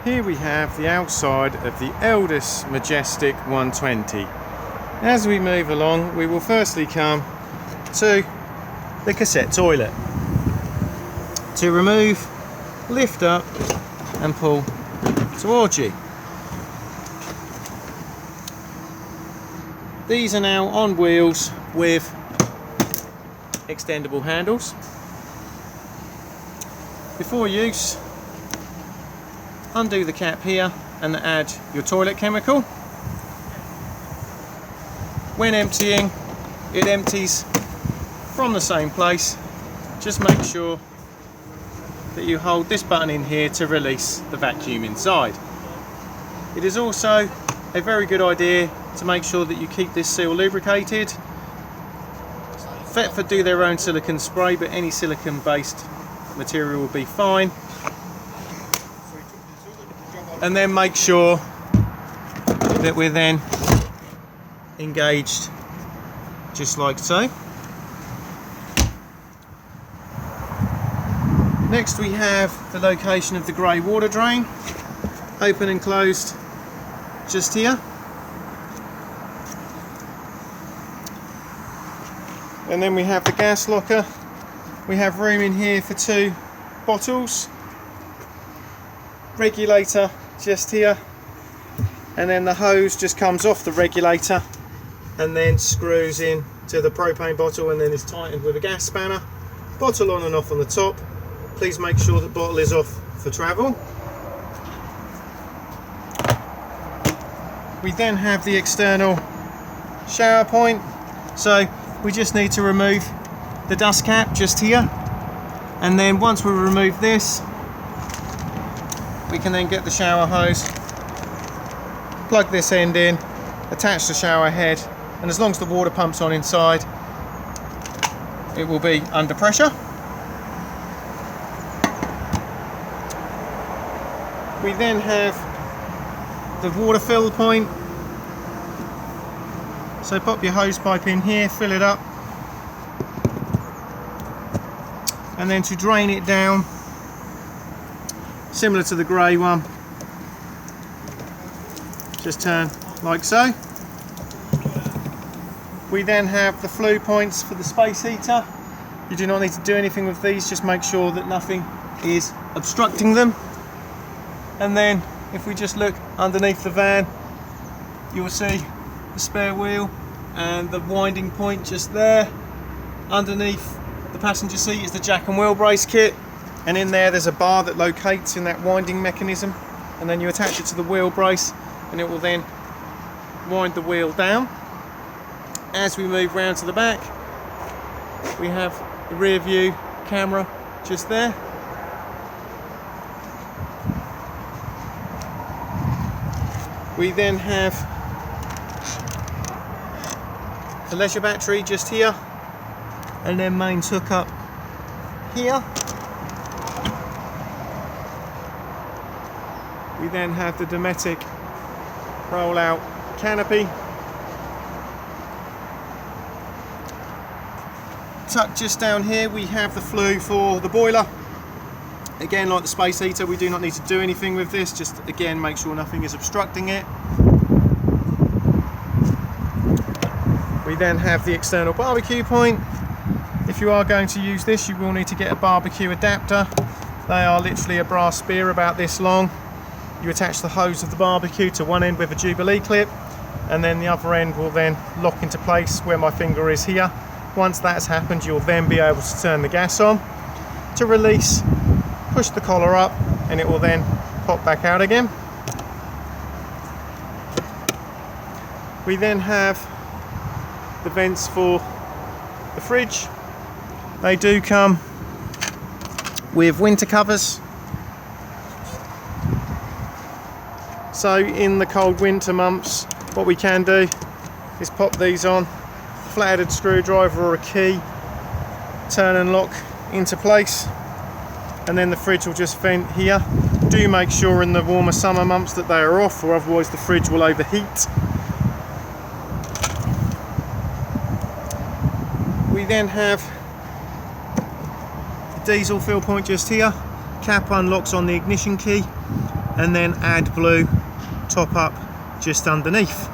Here we have the outside of the Elddis Majestic 120. As we move along, we will firstly come to the cassette toilet. To remove, lift up and pull towards you. These are now on wheels with extendable handles. Before use, undo the cap here and add your toilet chemical. When emptying, it empties from the same place. Just make sure that you hold this button in here to release the vacuum inside. It is also a very good idea to make sure that you keep this seal lubricated. Thetford do their own silicone spray, but any silicone based material will be fine. And then make sure that we're then engaged just like so. Next we have the location of the grey water drain, open and closed just here. And then we have the gas locker. We have room in here for 2 bottles. Regulator just here. And then the hose just comes off the regulator and then screws in to the propane bottle and then is tightened with a gas spanner. Bottle on and off on the top. Please make sure the bottle is off for travel. We then have the external shower point. So we just need to remove the dust cap just here. And then once we remove this, we can then get the shower hose, plug this end in, attach the shower head, and as long as the water pumps on inside, it will be under pressure. We then have the water fill point. So pop your hose pipe in here, fill it up, and then to drain it down, similar to the grey one, just turn like so. We then have the flue points for the space heater. You do not need to do anything with these, just make sure that nothing is obstructing them. And then if we just look underneath the van, you will see the spare wheel and the winding point just there. Underneath the passenger seat is the jack and wheel brace kit, and in there's a bar that locates in that winding mechanism, and then you attach it to the wheel brace and it will then wind the wheel down. As we move round to the back, we have the rear view camera just there. We then have the leisure battery just here, and then mains hookup here. We then have the Dometic roll-out canopy. Tucked just down here we have the flue for the boiler. Again, like the space heater, we do not need to do anything with this, just again make sure nothing is obstructing it. We then have the external barbecue point. If you are going to use this, you will need to get a barbecue adapter. They are literally a brass spear about this long. You attach the hose of the barbecue to one end with a Jubilee clip, and then the other end will then lock into place where my finger is here. Once that's happened, you'll then be able to turn the gas on. To release, push the collar up and it will then pop back out again. We then have the vents for the fridge. They do come with winter covers. So in the cold winter months, what we can do is pop these on, flat-headed screwdriver or a key, turn and lock into place, and then the fridge will just vent here. Do make sure in the warmer summer months that they are off, or otherwise the fridge will overheat. We then have the diesel fill point just here. Cap unlocks on the ignition key, and then add blue, top up just underneath.